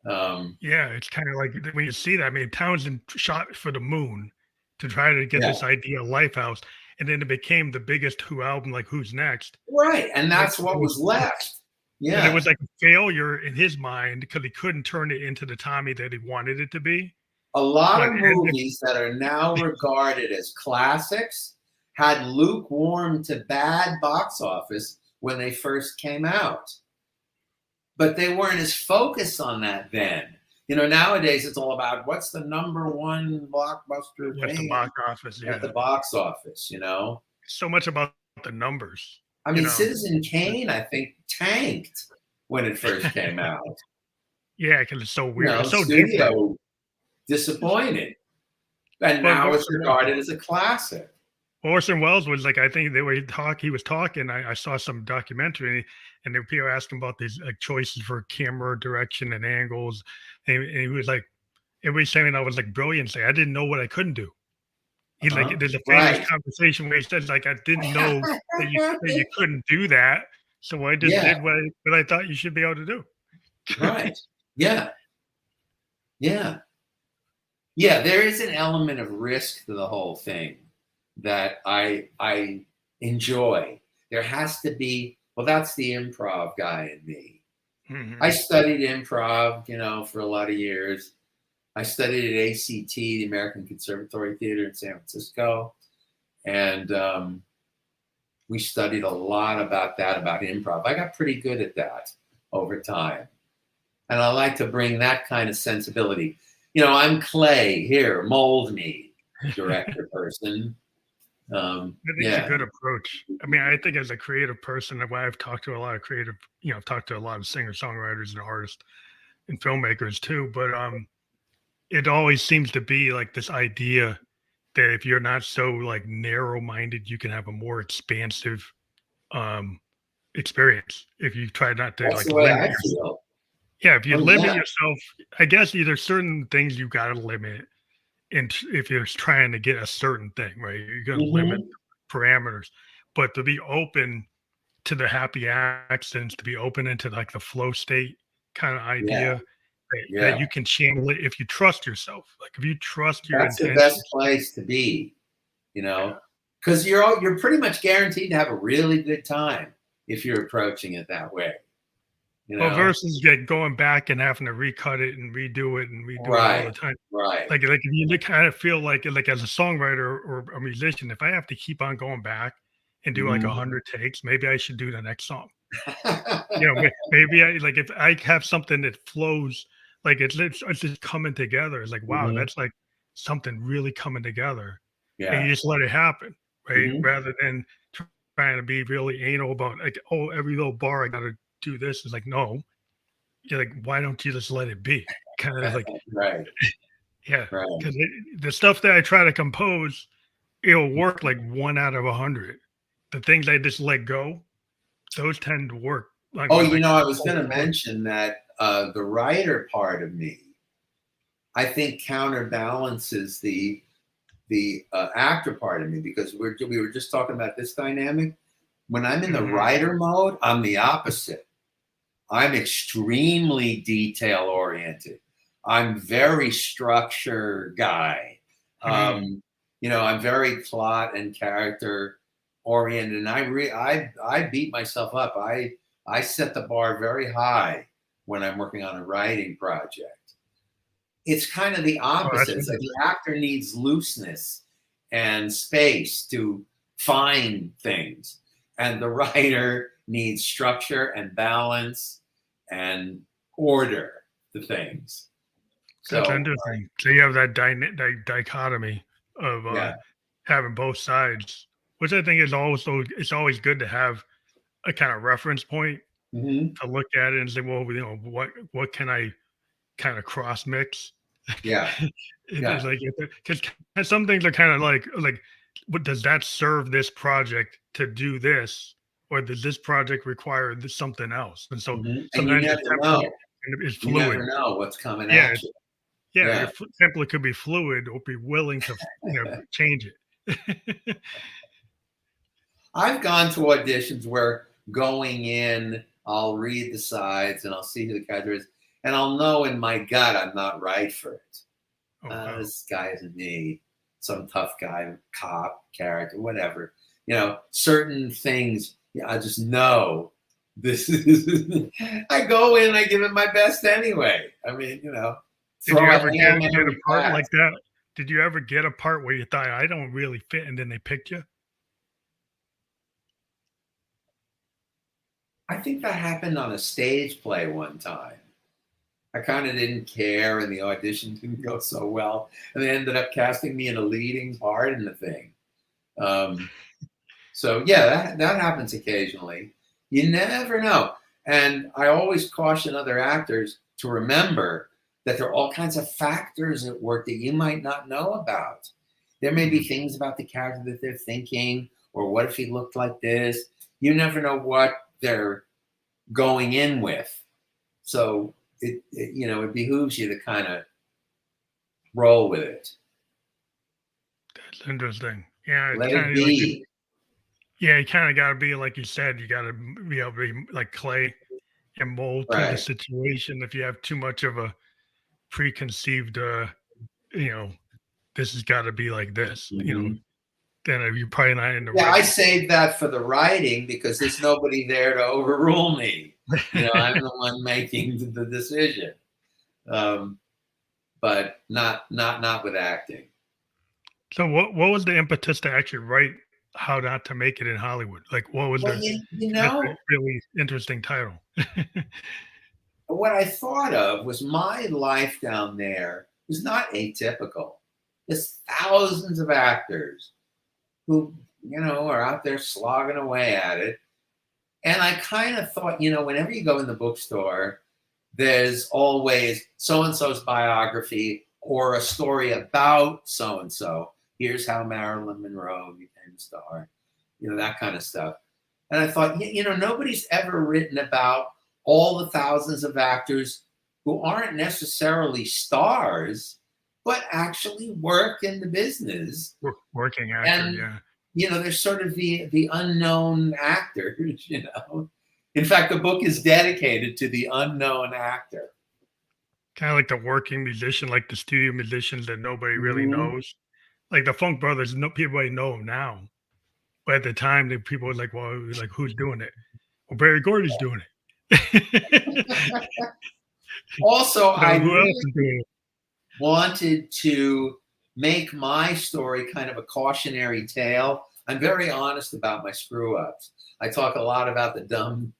Um, yeah, it's kind of like when you see that. I mean, Townsend shot for the moon to try to get yeah, this idea of Lifehouse, and then it became the biggest Who album, like Who's Next. right. And Like that's what was left. and it Yeah. was like a failure in his mind because he couldn't turn it into the Tommy that he wanted it to be. A lot But of movies that are now regarded as classics had lukewarm to bad box office when they first came out. But they weren't as focused on that then. You know, nowadays it's all about what's the number one blockbuster at the thing box office, at yeah, the box office, you know? so much about the numbers, I you mean, know. Citizen Kane, I think, tanked when it first came out. Yeah, because it's so You weird. know, It's so different. studio disappointed. And But now it's regarded as a classic. Orson Welles was like, I think they were he was talking. I saw some documentary, and there were people asking about these like choices for camera direction and angles, and he was like, everybody saying I was like brilliant. Like, I didn't know what I couldn't do. He like, there's a famous Right. conversation where he says like, I didn't know that you couldn't do that, so I just Yeah, did what I thought you should be able to do. right. Yeah, yeah. Yeah, there is an element of risk to the whole thing that I enjoy. There has to be, well, that's the improv guy in me. I Mhm. studied improv, you know, for a lot of years. I studied at ACT, the American Conservatory Theater in San Francisco. And we studied a lot about that, about improv. I got pretty good at that over time. And I like to bring that kind of sensibility. You know, I'm clay here, mold me, director person. I think it's a Yeah. good approach. I mean, I think as a creative person, I've talked to a lot of creative, I've talked to a lot of singer songwriters and artists and filmmakers too. But it always seems to be like this idea that if you're not so like narrow minded, you can have a more expansive um experience. If you try not to That's like the way limit I yourself. feel. Yeah, if you Oh, limit yeah. yourself, I guess there's certain things you got to limit. And if you're trying to get a certain thing, right, you're going to limit Hmm. parameters. But to be open to the happy accidents, to be open into like the flow state kind of Yeah. idea that Yeah. you can channel it if you trust yourself. Like if you trust your That's the best intentions. place to be, you Yeah. know, because you're pretty much guaranteed to have a really good time if you're approaching it that way, you Well, know? versus like going back and having to recut it and redo it all the Right. time. Right. Like if you kind of feel like as a songwriter or a musician, if I have to keep on going back and do like Mhm. 100 takes, maybe I should do the next song. Maybe I like if I have something that flows, like it's just coming together. It's like, wow, Mhm. that's like something really coming together. And Yeah. you just let it happen, right? Mhm. Rather than trying to be really anal about like, oh, every little bar I gotta do this. Is like, no. You're like, why don't you just let it be? Kind of like, Right. yeah, Right. because the stuff that I try to compose, it'll work like 1 out of 100. The things I just let go, those tend to work like Oh, with you like know, I was full gonna force. mention that, the writer part of me, I think counterbalances the actor part of me because we were just talking about this dynamic. When I'm in the Mhm. writer mode, I'm the opposite. I'm extremely detail oriented. I'm very structure guy. Mm. You know, I'm very plot and character oriented, and I beat myself up. I set the bar very high when I'm working on a writing project. It's kind of the Oh, that's opposite. It's like the interesting. actor needs looseness and space to fine things. And the writer needs structure and balance and order to things. That's So interesting. So you have that dichotomy of yeah. having both sides, which I think is also it's always good to have a kind of reference point Hmm. to look at it and say, well, what can I kind of cross mix? Yeah. It's Yeah. like because some things are kind of like, what does that serve this project to do this, or does this project require something else? And so Hmm. And you sometimes the never template know. is You fluid. never know what's coming Yeah, at you. yeah, Yeah. your template could be fluid or be willing to change it. I've gone to auditions where going in, I'll read the sides and I'll see who the character is, and I'll know in my gut I'm not right for it. Oh wow. This guy isn't me. Some tough guy, cop, character, whatever. Certain things, I just know this is. I go in, I give it my best anyway. I mean, Did you throw a ever Hail get a Mary part pass. like that? Did you ever get a part where you thought I don't really fit, and then they picked you? I think that happened on a stage play one time. I kind of didn't care, and the audition didn't go so well, and they ended up casting me in a leading part in the thing. Um, so yeah, that happens occasionally. You never know, and I always caution other actors to remember that there are all kinds of factors at work that you might not know about. There may be Mhm. things about the character that they're thinking, or what if he looked like this? You never know what they're going in with. So it behooves you to kind of roll with it. That's interesting. Yeah, it's Let it kind of like be. yeah, you kind of got to be like you said. You got to be able to be like clay and mold to the Right. situation. If you have too much of a preconceived, you know, this has got to be like this, Hmm. then you're probably not in the Yeah, I right. saved that for the writing because there's nobody there to overrule me. I'm the one making the decision. Um, but not with acting. So what was the impetus to actually write How Not to Make It in Hollywood? Like what was Well, the you that's a know, really interesting title. what I thought of was my life down there was not atypical. There's thousands of actors who, are out there slogging away at it. And I kind of thought, whenever you go in the bookstore, there's always so and so's biography or a story about so and so. Here's how Marilyn Monroe became a star, that kind of stuff. And I thought, nobody's ever written about all the thousands of actors who aren't necessarily stars, but actually work in the business. Working actor, And yeah. they're sort of the unknown actors. In fact, the book is dedicated to the unknown actor. Kind of like the working musician, like the studio musicians that nobody really Mhm. knows. Like the Funk Brothers, no people know them now. But at the time, the people were like, "Well, like who's doing it?" Well, Barry Gordy's doing it. Also, I Who else really is doing it? wanted to make my story kind of a cautionary tale. I'm very honest about my screw ups. I talk a lot about the dumb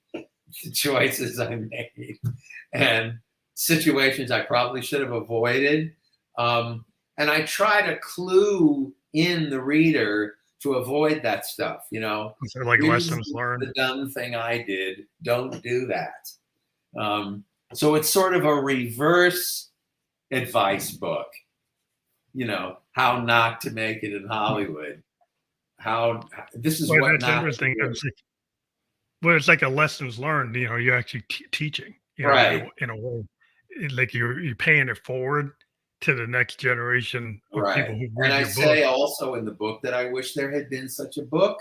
choices I made and situations I probably should have avoided. Um, and I try to clue in the reader to avoid that stuff. So like Here's lessons learned. the dumb thing I did. Don't do that. So it's sort of a reverse advice book. How not to make it in Hollywood. How this is Well, what that's not to interesting. do. It's like a lessons learned. You're actually teaching. Right, In a way, like you're paying it forward to the next generation of people right. who And read I your book. say also in the book that I wish there had been such a book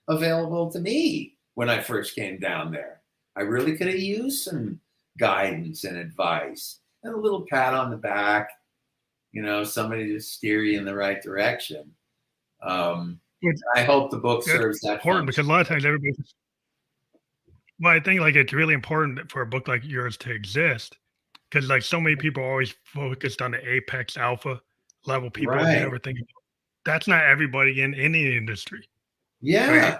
available to me when I first came down there. I really could have used some guidance and advice and a little pat on the back, somebody to steer you in the right direction. Um, Which I hope the book that's serves that important function. because a lot of times everybody. Well, I think like it's really important for a book like yours to exist because like so many people are always focused on the apex alpha level people. They Right. never think that's not everybody in any industry. Yeah.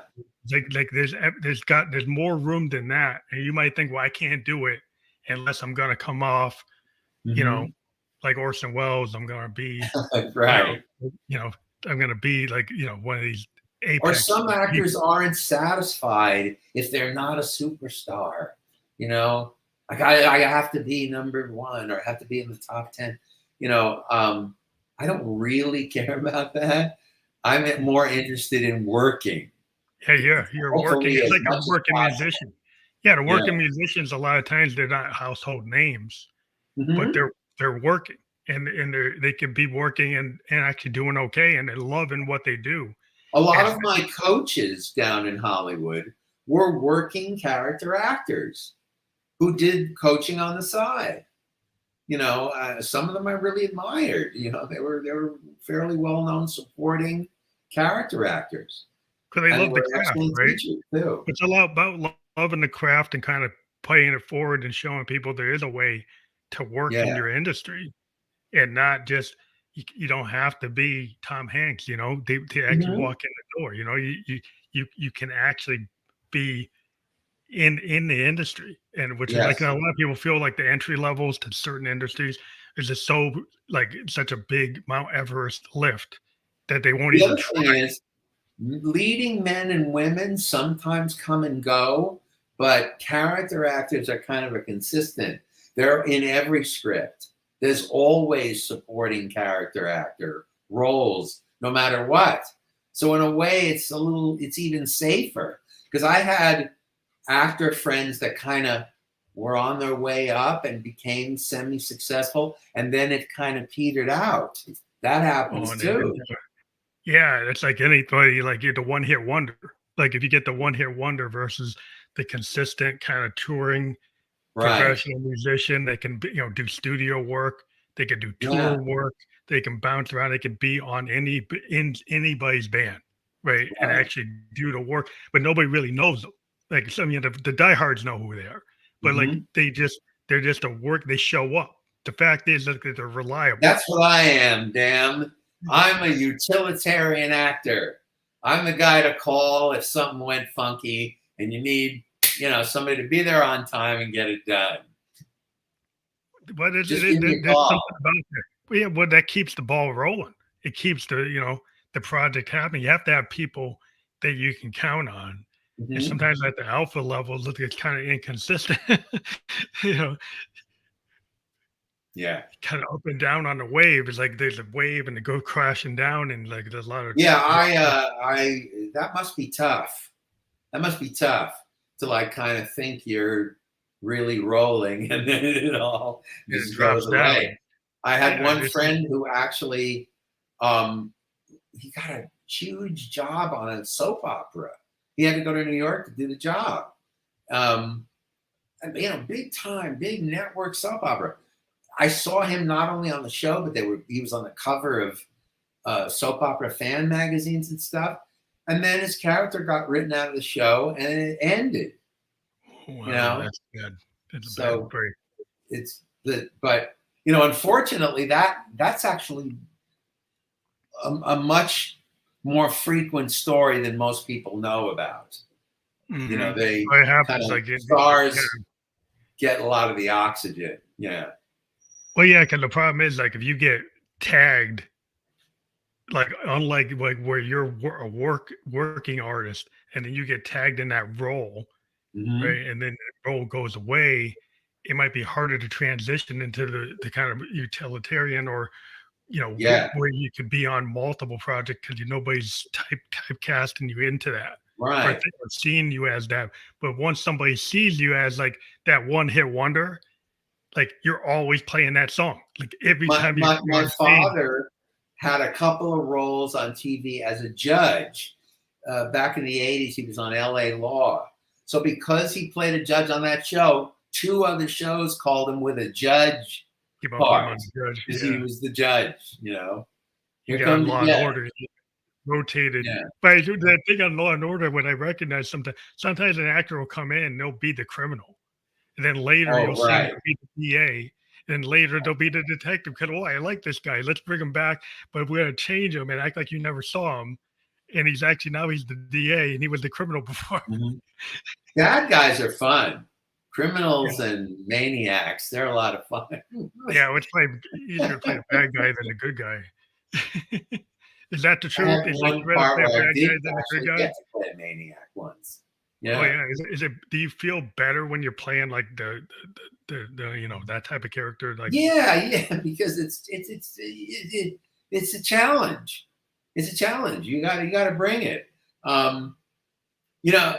right? Like there's more room than that, and you might think, well, I can't do it unless I'm gonna come off, you know, Hmm. like Orson Welles. I'm gonna be, you know, Right. you know, I'm gonna be like, one of these Or apex some actors people. aren't satisfied if they're not a superstar. You know, like I have to be number one or have to be in the top 10. You know, I don't really care about that. I'm more interested in working, Yeah, you're working. hopefully It's as like a much as working possible. musician. Yeah, the Yeah. working musicians, a lot of times they're not household names, but Hmm. they're working, and they can be working and actually doing okay, and they're loving what they do. A lot And of my coaches down in Hollywood were working character actors who did coaching on the side. Some of them I really admired. They were fairly well known supporting character actors, because they and they love the were craft, excellent right? teachers too. It's a lot about loving the craft and kind of playing it forward and showing people there is a way to work in Yeah. your industry and not just you don't have to be Tom Hanks, to actually Hmm. walk in the door. You can actually be in the industry, and which is like a Yes. lot of people feel like the entry levels to certain industries is just so like such a big Mount Everest lift that they won't The even other try. thing is, leading men and women sometimes come and go, but character actors are kind of a consistent. They're in every script. There's always supporting character actor roles, no matter what. So in a way, it's even safer because I had actor friends that kind of were on their way up and became semi-successful, and then it kind of petered out. That Oh, happens and they didn't. too. Yeah, it's like anybody, like you're the one hit wonder. Like if you get the one hit wonder versus the consistent kind of touring Right. professional musician, they can do studio work, they can do Yeah. tour work, they can bounce around, they can be on in anybody's band, right? And Right. actually do the work, but nobody really knows them. Like some, the diehards know who they are, but like Hmm. they're just a work. They show up. The fact is that they're reliable. That's what I am, damn. I'm a utilitarian actor. I'm the guy to call if something went funky and you need, somebody to be there on time and get it done. But Just give me a there's call. something about that. Well, yeah, well, that keeps the ball rolling. It keeps the project happening. You have to have people that you can count on. And Hmm. sometimes at the alpha level, look, it's kind of inconsistent. you know, Yeah. kind of up and down on the wave. It's like there's a wave and it goes crashing down, and like there's a lot of Yeah, that must be tough. That must be tough to like kind of think you're really rolling and then it all and it just goes drops down. away. I had Yeah, one friend who actually um he got a huge job on a soap opera. He had to go to New York to do the job. Um and, big time, big network soap opera. I saw him not only on the show, but he was on the cover of soap opera fan magazines and stuff. And then his character got written out of the show and it ended, you wow, know? that's bad. That's a bad So break. but unfortunately that's actually a much more frequent story than most people know about. Hmm. They It kind happens of like stars get a lot of the oxygen. Yeah. well, yeah, because the problem is like if you get tagged, like unlike like where you're a working artist, and then you get tagged in that role, Hmm. right, and then the role goes away, it might be harder to transition into the kind of utilitarian or Yeah. where you could be on multiple projects because nobody's typecasting you into that or Right. or seeing you as that. But once somebody sees you as like that one hit wonder, like you're always playing that song. Like every My time you my come my on stage. father had a couple of roles on TV as a judge. Back in the 80s, he was on LA Law. So because he played a judge on that show, two other shows called him with a judge Keep on putting him part on the judge. because he Yeah. was the judge. He Here got on comes Law and again. Order, he rotated. Yeah. But I do that thing on Law and Order when I recognize sometimes an actor will come in, they'll be the criminal. And then later you'll Oh, see them right. be the DA. And later they'll be the detective. Because, oh, I like this guy. Let's bring him back, but we're gonna change him and act like you never saw him. and he's actually now he's the DA, and he was the criminal before. Mhm. Bad guys are fun. Criminals Yeah, and maniacs, they're a lot of fun. yeah. It's probably easier to play the bad guy than the good guy. Is that the I truth? had Is like one you rather part play a where I bad guy did than a good actually guy? get to play a maniac once. Oh Yeah. yeah. Is it? Do you feel better when you're playing like the that type of character? Like, Yeah, yeah, because it's a challenge. It's a challenge. You got to bring it. Um, you know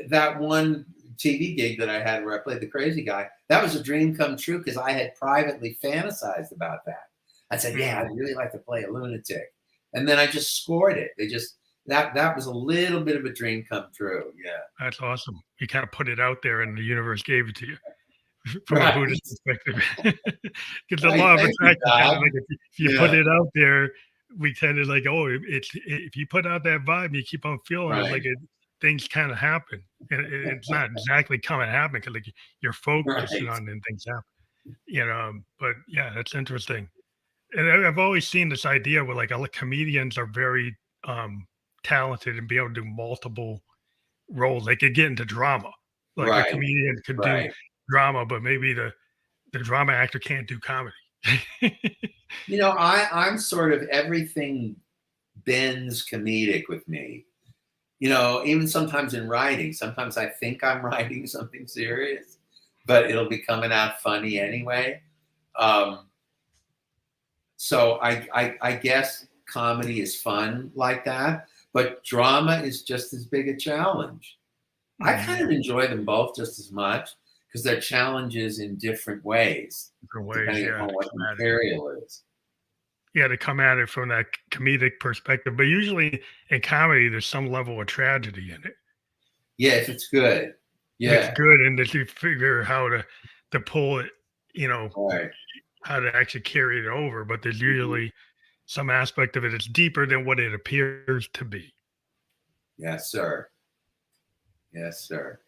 that one TV gig that I had where I played the crazy guy. That was a dream come true because I had privately fantasized about that. I said, "Yeah, I'd mm, really like to play a lunatic," and then I just scored it. They just that was a little bit of a dream come true. Yeah, that's awesome. You kind of put it out there, and the universe gave it to you. From a right, Buddhist perspective. Because the right. law of Thank you, attraction kind God. of like if you put Yeah, it out there, we tend to like, oh, it's if you put out that vibe, you keep on feeling it, like right, things kind of happen, and it's not exactly coming to happen because like you're focusing right, on it and things happen, But yeah, that's interesting. And I've always seen this idea where like comedians are very talented and be able to do multiple roles. They could get into drama. Like a right, comedian could do right. drama, but maybe the drama actor can't do comedy. I'm sort of everything bends comedic with me. Even sometimes in writing, sometimes I think I'm writing something serious, but it'll be coming out funny anyway. Um, so I guess comedy is fun like that, but drama is just as big a challenge. I kind Mhm. of enjoy them both just as much because they're challenges in different ways, Different ways, depending yeah, upon to what the come at it. material is. Yeah, to come at it from that comedic perspective. But usually in comedy, there's some level of tragedy in it. Yeah, if it's good. If it's Yeah, good and that you figure how to pull it, you know, right. how to actually carry it over. But there's Mhm. usually some aspect of it that's deeper than what it appears to be. Yes, sir. Yes, sir.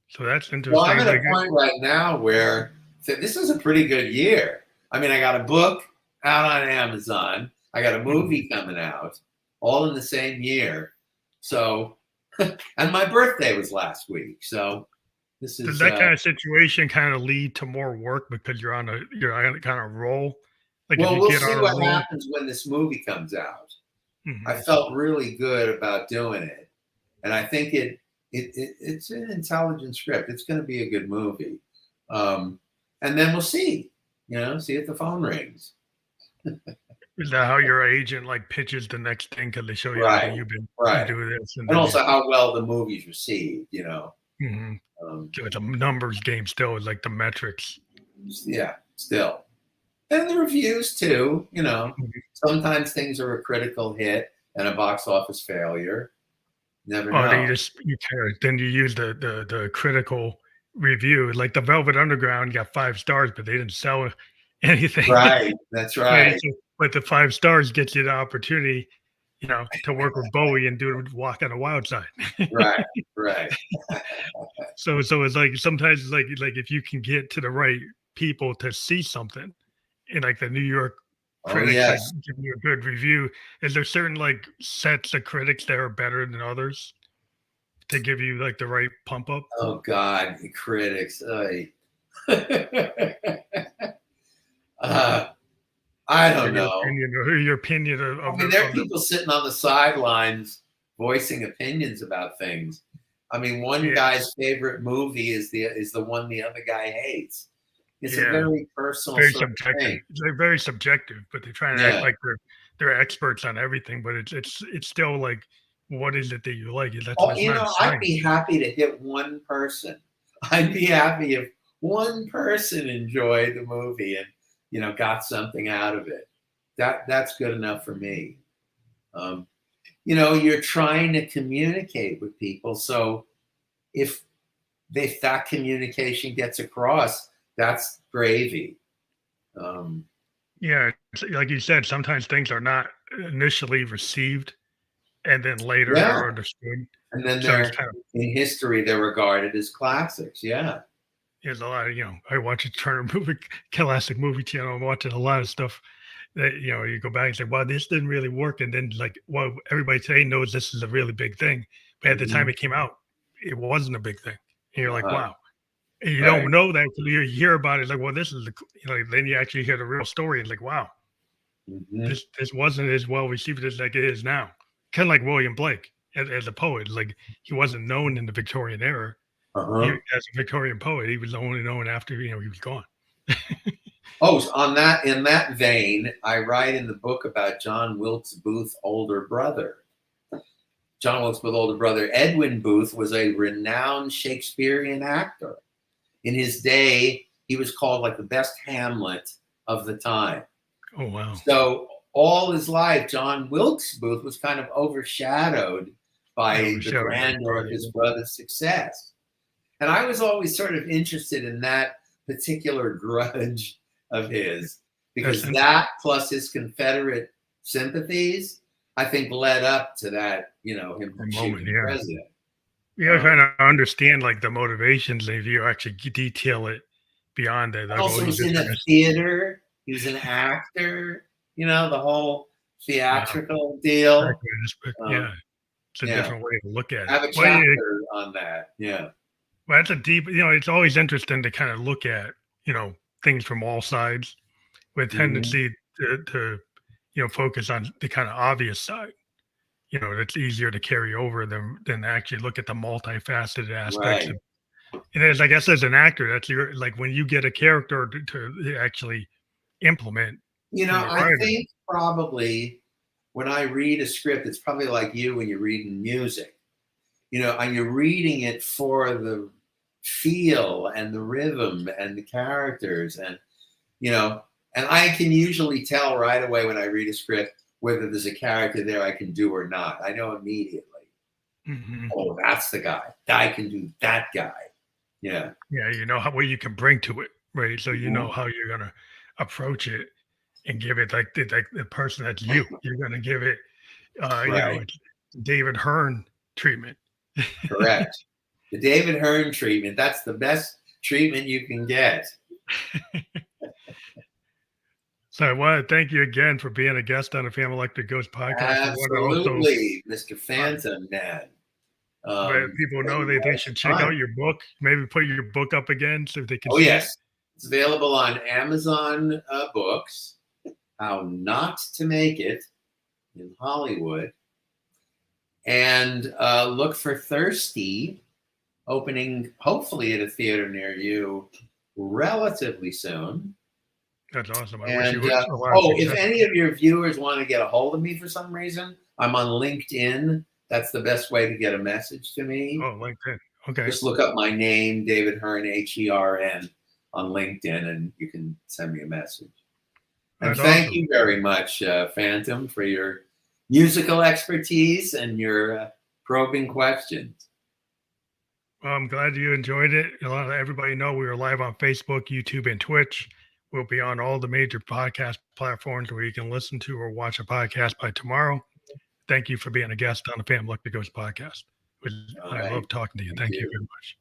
So that's Well, I'm interesting. at Like, a point right now where this is a pretty good year. I mean, I got a book out on Amazon. I got a mhm. movie coming out, all in the same year. So, and my birthday was last week. So this Does is that kind of situation kind of lead to more work because you're on a kind of roll? Like if well, you we'll get see on a what roll, happens when this movie comes out. I mhm, felt really good about doing it, and I think it's an intelligent script. It's going to be a good movie, um, and then we'll see. See if the phone rings. is that how your agent like pitches the next thing? Because they show you, okay, Right, you right, do this, and and then you, also how well the movie's received. mhm. Um, So it's a numbers game still. It's like the metrics. yeah, still, and the reviews too. Mhm. Sometimes things are a critical hit and a box office failure. Never Oh, then know. then you use the critical review. Like the Velvet Underground got 5 stars, but they didn't sell anything. Right, that's Right, right. but the 5 stars gets you the opportunity, to work with Bowie and do Walk on the Wild Side. Right, right. So it's like sometimes it's like if you can get to the right people to see something, and like the New York Oh critics like yes. give you a good review, is there certain like sets of critics that are better than others to give you like the right pump up? Oh God, the critics. uh, I Give don't your know. opinion or your opinion of, I of mean, the there are of the people sitting on the sidelines voicing opinions about things. I mean, one yeah, guy's favorite movie is the one the other guy hates. It's a yeah. very personal Very sort of subjective. thing. They're very subjective, but they try and act Yeah. like they're experts on everything, but it's still like, what is it that you like? That's Oh, it's not a I'd science. be happy to hit one person. I'd be happy if one person enjoyed the movie and got something out of it. That's good enough for me. Um, you're trying to communicate with people, so if that communication gets across, that's gravy. Um, Yeah, like you said, sometimes things are not initially received, and then later yeah, they're understood. and then So it's they're kind of in history. They're regarded as classics. Yeah, there's a lot of I watch a Turner movie classic movie channel. I'm watching a lot of stuff, that, you go back and say, well, this didn't really work. And then like, well, everybody today knows this is a really big thing. But at the time Mhm. it came out, it wasn't a big thing. And you're like, Uh-huh. wow. And you Right. don't know that until you hear about it. Like, well, this is then you actually hear the real story. And like, wow, Mhm. this wasn't as well received as like it is now. Kind of like William Blake as a poet. Like he wasn't known in the Victorian era. He Uh-huh. as a Victorian poet, he was only known after he was gone. Oh, so in that vein, I write in the book about John Wilkes Booth's older brother. John Wilkes Booth's older brother, Edwin Booth, was a renowned Shakespearean actor. In his day, he was called like the best Hamlet of the time. Oh wow. So all his life, John Wilkes Booth was kind of overshadowed by the grandeur of his brother's success. And I was always sort of interested in that particular grudge of his, because that plus his Confederate sympathies, I think led up to that, him shooting the president. You gotta kind of understand like the motivations if you actually detail it beyond that. Like, Also was in a theater. He was an actor, the whole theatrical deal. Yeah. It's a different way to look at it. I have a chapter on that. Yeah. Well, that's a deep, it's always interesting to kind of look at, things from all sides with tendency to focus on the kind of obvious side. That's easier to carry over than actually look at the multifaceted aspects. Right. And as I guess as an actor, that's like when you get a character to actually implement. I think probably when I read a script, it's probably like you when you're reading music, and you're reading it for the feel and the rhythm and the characters and I can usually tell right away when I read a script whether there's a character there I can do or not. I know immediately. Mm-hmm. Oh, that's the guy. I can do that guy. Yeah. Yeah, what you can bring to it, right? So you know how you're gonna approach it and give it like the person that's you. You're gonna give it David Hern treatment. Correct. The David Hern treatment. That's the best treatment you can get. So I want to thank you again for being a guest on the Family Electric Ghost podcast. Absolutely, Mr. Phantom, man. People know they should check out your book. Maybe put your book up again so they can see yes. it. It's available on Amazon Books. How Not to Make It in Hollywood. And look for Thirsty, opening hopefully at a theater near you relatively soon. That's awesome. And if any of your viewers want to get a hold of me for some reason, I'm on LinkedIn. That's the best way to get a message to me. Oh, LinkedIn. Okay. Just look up my name, David Hern, Hern, on LinkedIn, and you can send me a message. And thank you very much, Phantom, for your musical expertise and your probing questions. Well, I'm glad you enjoyed it. Everybody know we are live on Facebook, YouTube, and Twitch. We'll be on all the major podcast platforms where you can listen to or watch a podcast by tomorrow. Thank you for being a guest on the Family Electric Ghost podcast. I love talking to you. Thank you very much.